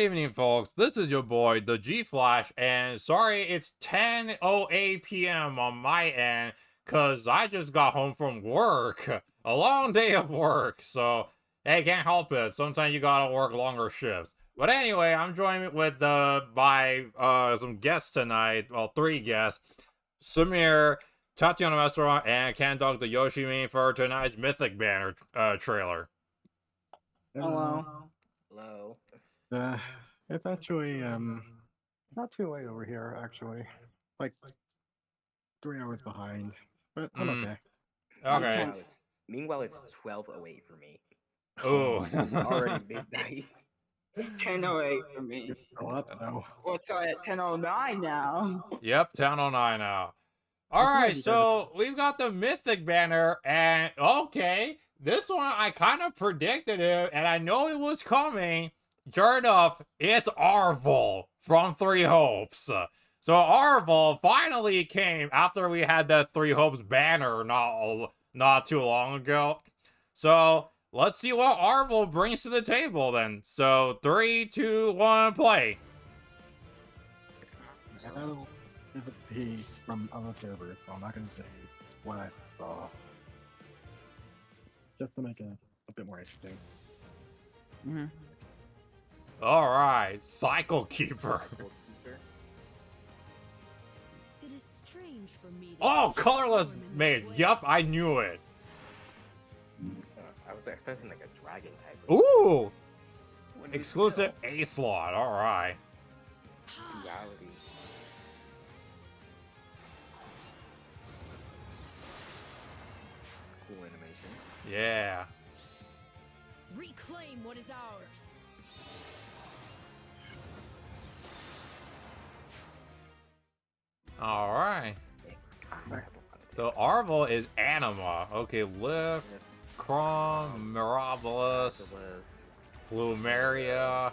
evening, folks. This is your boy, the G-Flash, and sorry it's 10:08 p.m. on my end, because I just got home from work. A long day of work, so, hey, can't help it. Sometimes you gotta work longer shifts. But anyway, I'm joined with some guests tonight. Well, 3 guests. Samir, Tatiana Restaurant, and Ken Dog the Yoshi for tonight's Mythic Banner trailer. Hello. Hello. It's actually not too late over here. Actually, like 3 hours behind, but I'm okay. Okay. Meanwhile, it's 12:08 for me. Oh, It's already midnight. It's 10:08 for me. Go up though. Well, sorry, at 10:09 now. Yep, 10:09 now. Alright, so we've got the Mythic Banner, and okay, this one I kind of predicted it, and I know it was coming. Sure enough, it's Arval from Three Hopes. So Arval finally came after we had that Three Hopes banner not too long ago. So let's see what Arval brings to the table then. So 3, 2, 1, play. That'll be from other servers, so I'm not gonna say what I saw, just to make it a bit more interesting. Alright, Cycle Keeper. It is strange for me to Oh, colorless mage. Yup, I knew it. I was expecting like a dragon type. Ooh! Exclusive A slot, alright. Duality. It's a cool animation. Yeah. reclaim what is ours. Alright. So Arval is Anima. Okay, Lift, Crom, Mirabilis, Plumeria,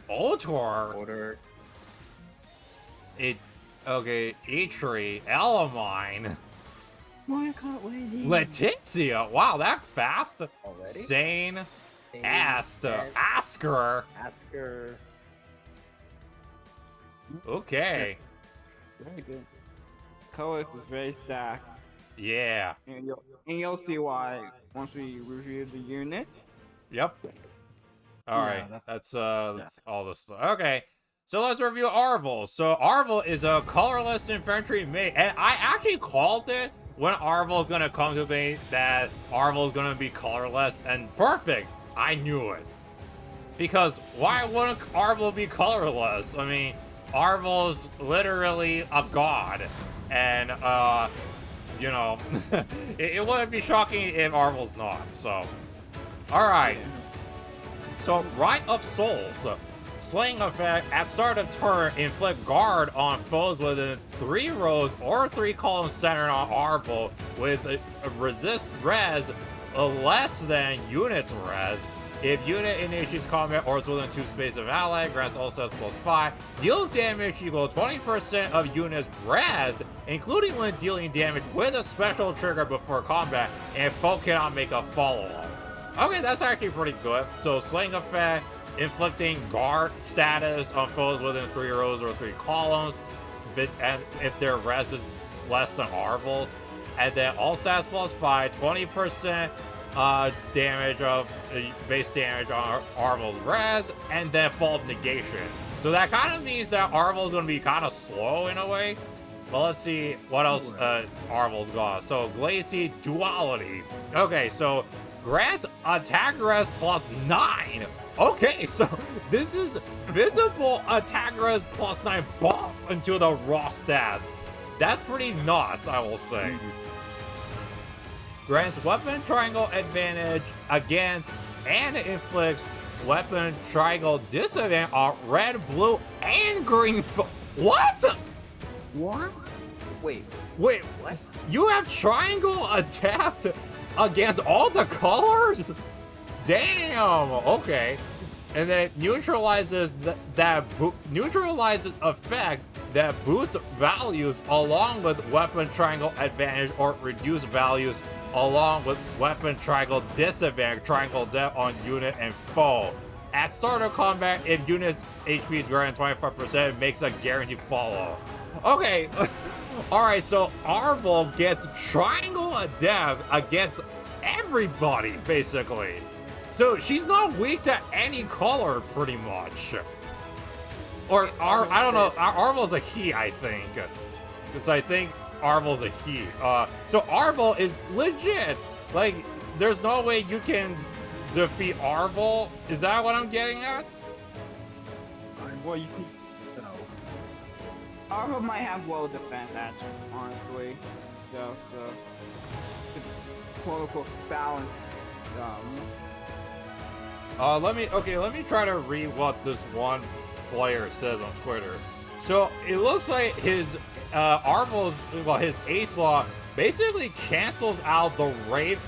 Otor. Order. Okay, Eitri, Elamine, Why can't we? Letizia. Wow, that fast. Already? Sane, Asker. Asker. Okay. Very good. Colors is very stacked, Yeah. and you'll see why once we review the unit. Yep. All right. Yeah, That's all this stuff. Okay. So let's review Arval. So Arval is a colorless infantry mage, and I actually called it when Arval is gonna come to me that Arval is gonna be colorless, and perfect. I knew it. Because why wouldn't Arval be colorless? I mean, Arval's literally a god, and you know, it wouldn't be shocking if Arval's not. So, all right. So, Rite of Souls. Slaying effect at start of turn, inflict guard on foes within 3 rows or 3 columns centered on Arval with a resist res less than unit's res. If unit initiates combat or is within 2 space of ally, grants all stats +5, deals damage equal 20% of unit's res, including when dealing damage with a special trigger before combat, and foe cannot make a follow-up. Okay, that's actually pretty good. So, slaying effect, inflicting guard status on foes within 3 rows or 3 columns, and if their res is less than Arval's, and then all stats +5, 20% damage of base damage on Arval's res, and then fault negation. So that kind of means that Arval's gonna be kind of slow in a way. But let's see what else Arval's got. So Glacy Duality. Okay, so grants attack res +9. Okay, so this is visible attack res +9 buff into the raw stats. That's pretty nuts, I will say. Grants weapon triangle advantage against and inflicts weapon triangle disadvantage on red, blue, and green. What? What? Wait. Wait, What? you have triangle attacked against all the colors? Damn. Okay. And then neutralizes neutralizes effect that boost values along with weapon triangle advantage or reduce values along with weapon triangle disadvantage triangle death on unit and foe. At start of combat, if units HP is greater than 25%, makes a guaranteed follow. Okay, alright, so Arval gets Triangle Adept against everybody, basically. So she's not weak to any color, pretty much. Or, I don't know, Arval's a he, I think. Because I think Arval's a he. So Arval is legit. Like, there's no way you can defeat Arval. Is that what I'm getting at? Well, you can. Arval might have low defense, actually, honestly. So, to quote unquote balance. Let me try to read what this one player says on Twitter. So it looks like his his ace law basically cancels out the rape.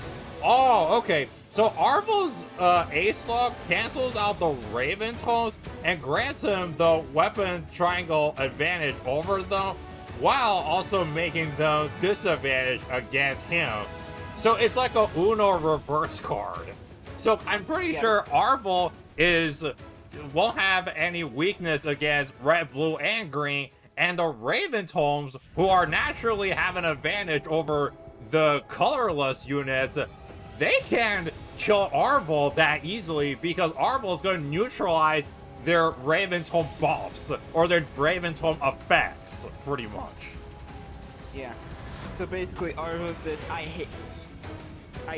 Oh, okay. So Arval's ace law cancels out the Raven tones and grants him the weapon triangle advantage over them, while also making them disadvantaged against him. So it's like a Uno reverse card. So I'm pretty sure Arval won't have any weakness against red, blue, and green, and the Raven's homes, who are naturally have an advantage over the colorless units, they can kill Arval that easily because Arval is going to neutralize their Raven's home buffs or their Raven's home effects, pretty much. Yeah. So basically, Arval says, I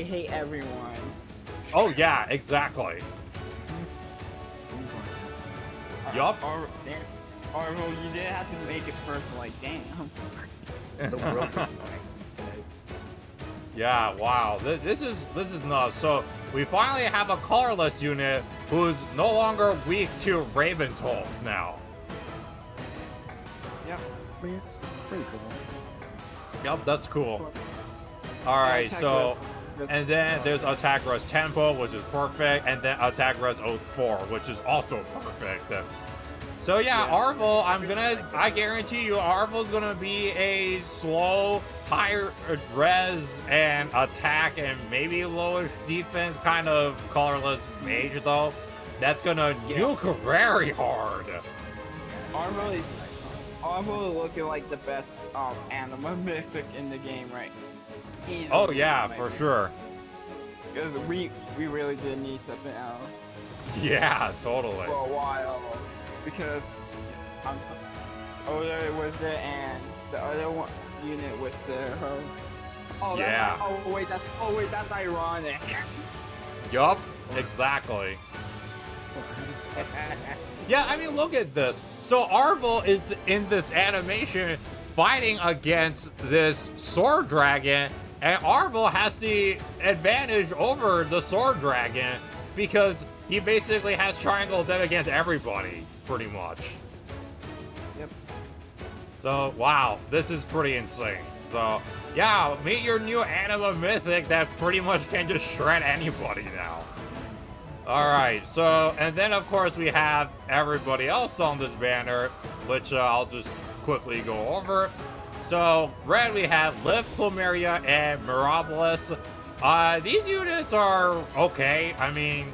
hate everyone. Oh yeah, exactly. Yup. Arval, you didn't have to make it personal, like, damn. The world is mine. Yeah, wow. This is nuts. So we finally have a colorless unit who's no longer weak to Raven tomes now. Yep. I mean, it's pretty cool. Yep, that's cool. Alright, so and then there's Attack Res Tempo, which is perfect, and then Attack Res Oath 4, which is also perfect. So yeah, Arval, I guarantee you Arval's gonna be a slow, higher res and attack and maybe lowish defense kind of colorless mage though. That's gonna nuke very hard. Arval is looking like the best animal mythic in the game, right? Oh yeah, for sure. Because we really did need something else. Yeah, totally. For a while. Because Oda was there and the other one unit was there. Oh yeah. That's ironic. Yup, exactly. Yeah, I mean, look at this. So Arval is in this animation fighting against this sword dragon, and Arval has the advantage over the sword dragon because he basically has triangle dead against everybody, pretty much. Yep. So, wow, this is pretty insane. So, yeah, meet your new anima mythic that pretty much can just shred anybody now. Alright, so, and then of course we have everybody else on this banner, which I'll just quickly go over. So, red we have Liv, Plumeria, and Mirabilis. These units are okay. I mean,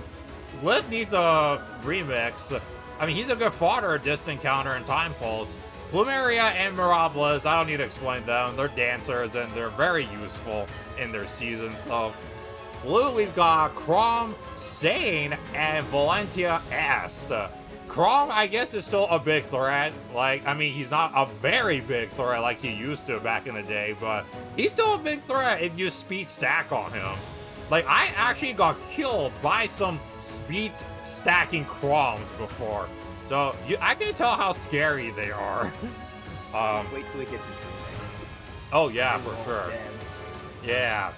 Liv needs a remix. I mean, he's a good fodder, distant counter, and time pulse. Plumeria and Mirabilis, I don't need to explain them. They're dancers, and they're very useful in their seasons, though. Blue, we've got Chrom, Sane, and Valentia Est. Chrom, I guess, is still a big threat. Like, I mean, he's not a very big threat like he used to back in the day, but he's still a big threat if you speed stack on him. Like, I actually got killed by some speed stacking Chroms before. So, I can tell how scary they are. Just wait till he gets his remix. Oh, yeah, for sure. Yeah.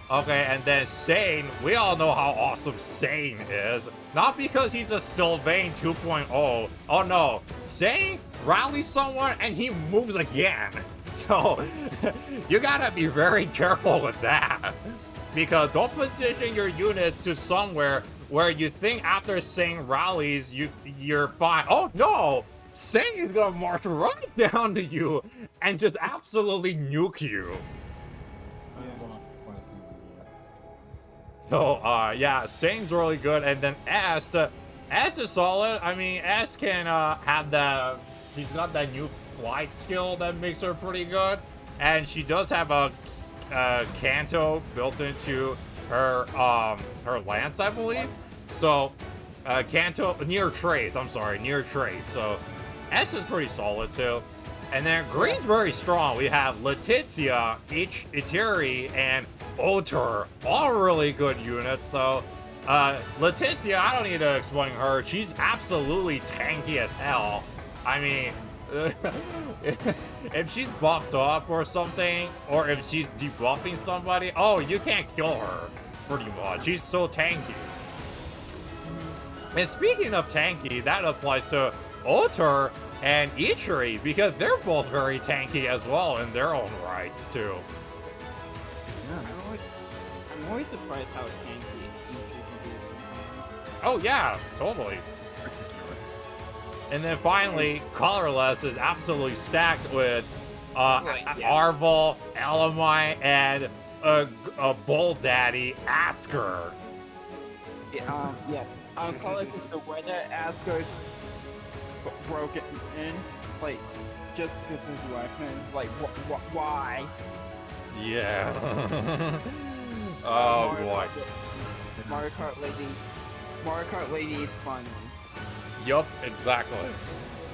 Okay, and then Sane, we all know how awesome Sane is. Not because he's a Sylvain 2.0. Oh no, Sane rallies someone and he moves again. So, you gotta be very careful with that. Because don't position your units to somewhere where you think after Sane rallies, you're fine. Oh no! Sane is gonna march right down to you and just absolutely nuke you. So, yeah, Sane's really good, and then Est, S is solid. I mean, S can have that. She's got that new flight skill that makes her pretty good, and she does have a Canto built into her her lance, I believe. So Canto near trace. I'm sorry, near trace. So S is pretty solid too. And then green's very strong. We have Letizia, Itiri, and Otur. All really good units though. Letizia, I don't need to explain her. She's absolutely tanky as hell. I mean, if she's buffed up or something, or if she's debuffing somebody, oh, you can't kill her, pretty much. She's so tanky. And speaking of tanky, that applies to Otur and Itiri, because they're both very tanky as well in their own rights, too. I'm always surprised how tanky each can be. Oh, yeah, totally. And then finally, Colorless is absolutely stacked with Arval, Elamite, and a Bull Daddy, Asker. Colorless is the way that Asker's broken in, like, just because his weapon, like, why? Yeah. Oh, boy. Mario Kart Lady is fun. Yup, exactly.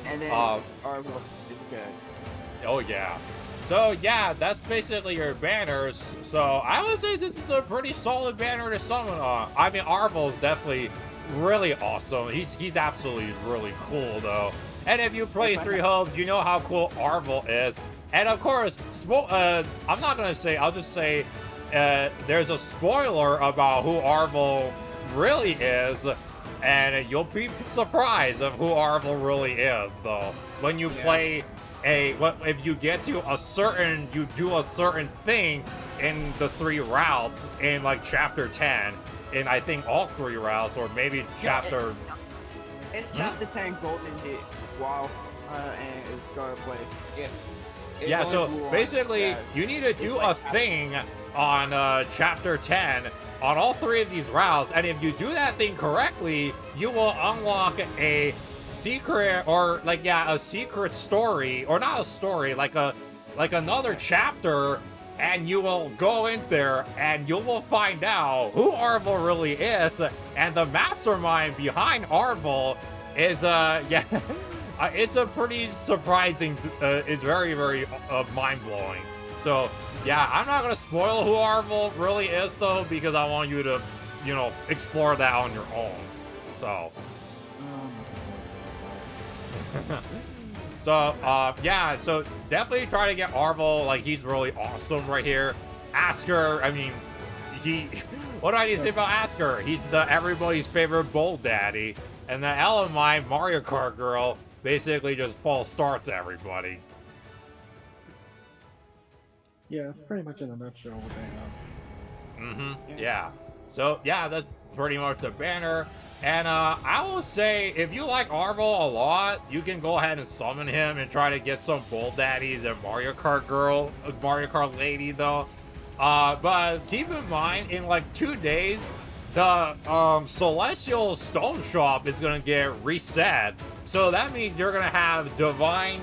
And then Arval is good. Oh, yeah. So, yeah, that's basically your banners. So, I would say this is a pretty solid banner to summon on. I mean, Arval is definitely really awesome. He's absolutely really cool, though. And if you play Three Hopes, you know how cool Arval is. And, of course, I'm not going to say, I'll just say there's a spoiler about who Arval really is. And you'll be surprised of who Arval really is, though. When you play if you get to you do a certain thing in the 3 routes in like chapter 10, in I think all 3 routes, or maybe chapter. It's chapter 10 Golden Deed. Wow. And it's gonna play. Yeah, so basically, you need to do a thing on chapter 10 on all 3 of these routes, and if you do that thing correctly, you will unlock a secret, or like, yeah, a secret story, or not a story, like another chapter, and you will go in there and you will find out who Arval really is, and the mastermind behind Arval is yeah. It's a pretty surprising, it's very, very mind-blowing. So, yeah, I'm not going to spoil who Arval really is, though, because I want you to, you know, explore that on your own. So. So, yeah, so definitely try to get Arval. Like, he's really awesome right here. Asker, I mean, what do I need to say about Asker? He's everybody's favorite Bull Daddy. And the Elamite Mario Kart girl basically just false starts everybody. Yeah, it's pretty much in a nutshell what they have. Yeah. So, yeah, that's pretty much the banner. And I will say, if you like Arval a lot, you can go ahead and summon him and try to get some Bull Daddies and Mario Kart Lady, though. But keep in mind, in like 2 days, the Celestial Stone Shop is going to get reset. So that means you're going to have Divine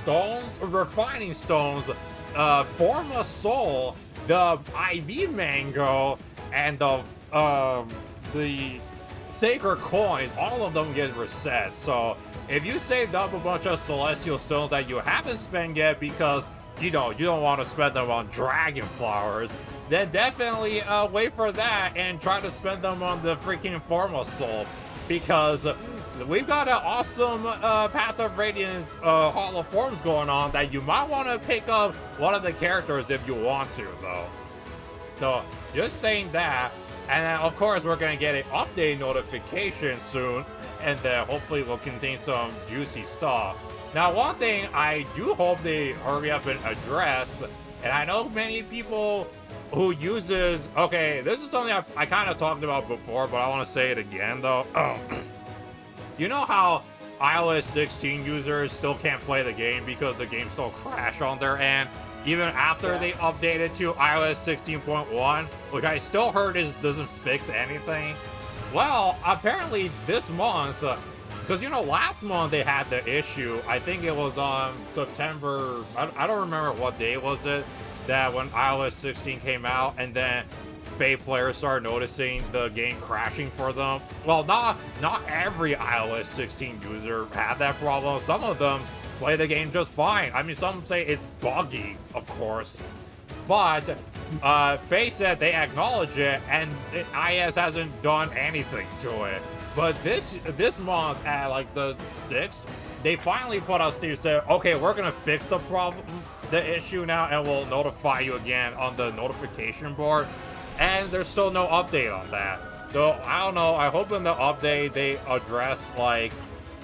Stones, Refining Stones, Forma Soul, the IV Mango, and the Sacred Coins. All of them get reset. So if you saved up a bunch of Celestial Stones that you haven't spent yet because, you know, you don't want to spend them on Dragon Flowers, then definitely wait for that and try to spend them on the freaking Forma Soul, because we've got an awesome Path of Radiance Hall of Forms going on that you might want to pick up one of the characters if you want to, though. So, just saying that. And then, of course, we're going to get an update notification soon, and then hopefully will contain some juicy stuff. Now, one thing I do hope they hurry up and address, and I know many people who uses... Okay, this is something I kind of talked about before, but I want to say it again, though. You know how iOS 16 users still can't play the game because the game still crashed on their end, even after they updated to iOS 16.1, which I still heard doesn't fix anything? Well, apparently this month, because, you know, last month they had the issue. I think it was on September, I don't remember what day was it, that when iOS 16 came out, and then FEH players started noticing the game crashing for them. Well, not every iOS 16 user had that problem. Some of them play the game just fine. I mean, some say it's buggy, of course. But FEH said they acknowledge it, and iOS hasn't done anything to it. But this month, at like the 6th, they finally put us to say, okay, we're gonna fix the problem, the issue now, and we'll notify you again on the notification board. And there's still no update on that. So I don't know. I hope in the update they address like,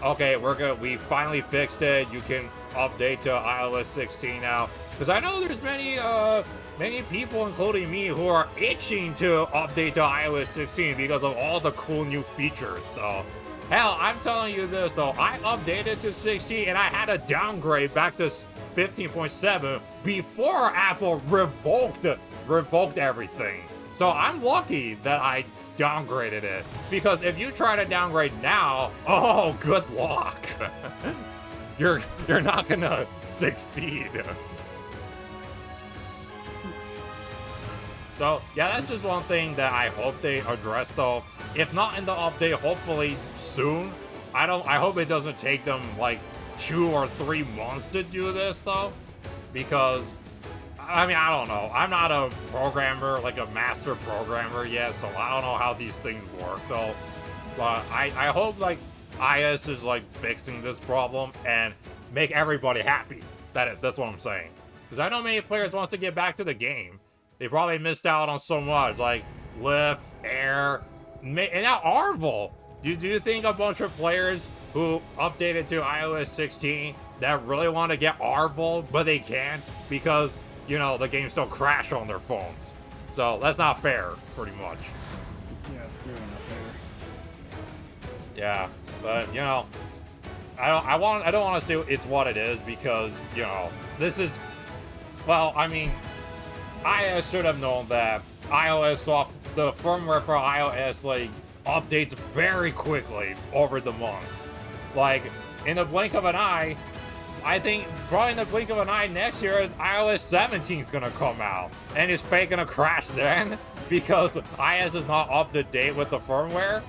okay, we finally fixed it. You can update to iOS 16 now. Because I know there's many people, including me, who are itching to update to iOS 16 because of all the cool new features, though. Hell, I'm telling you this, though. I updated to 16 and I had to downgrade back to 15.7 before Apple revoked everything. So I'm lucky that I downgraded it. Because if you try to downgrade now, oh, good luck. You're not gonna succeed. So, yeah, that's just one thing that I hope they address, though. If not in the update, hopefully soon. I hope it doesn't take them, like, 2 or 3 months to do this, though. Because, I mean, I don't know. I'm not a programmer, like a master programmer yet, so I don't know how these things work, though. But I hope, like, iOS is, like, fixing this problem and make everybody happy. That's what I'm saying. Because I know many players wants to get back to the game. They probably missed out on so much, like Lift, Air, and now Arval. Do you think a bunch of players who updated to iOS 16 that really want to get Arval, but they can't because, you know, the game still crashed on their phones? So that's not fair, pretty much. Yeah, it's really not fair. Yeah, but you know, I don't want to say it's what it is because, you know, this is, well, I mean, iOS should have known that the firmware for iOS, like, updates very quickly over the months. Like, in the blink of an eye, I think probably in the blink of an eye next year, iOS 17 is gonna come out. And is FEH gonna crash then? Because iOS is not up to date with the firmware?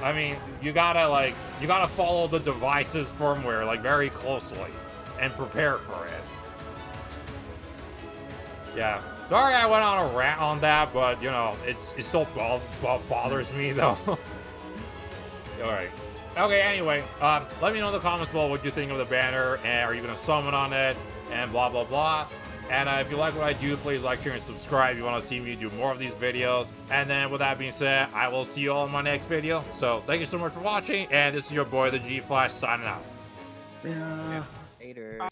I mean, you gotta follow the device's firmware, like, very closely and prepare for it. Yeah. Sorry I went on a rant on that, but, you know, it still bothers me, though. Alright. Okay, anyway, let me know in the comments below what you think of the banner, and are you going to summon on it, and blah, blah, blah. And if you like what I do, please like, share, and subscribe if you want to see me do more of these videos. And then, with that being said, I will see you all in my next video. So, thank you so much for watching, and this is your boy, the G Flash, signing out. Yeah. Later.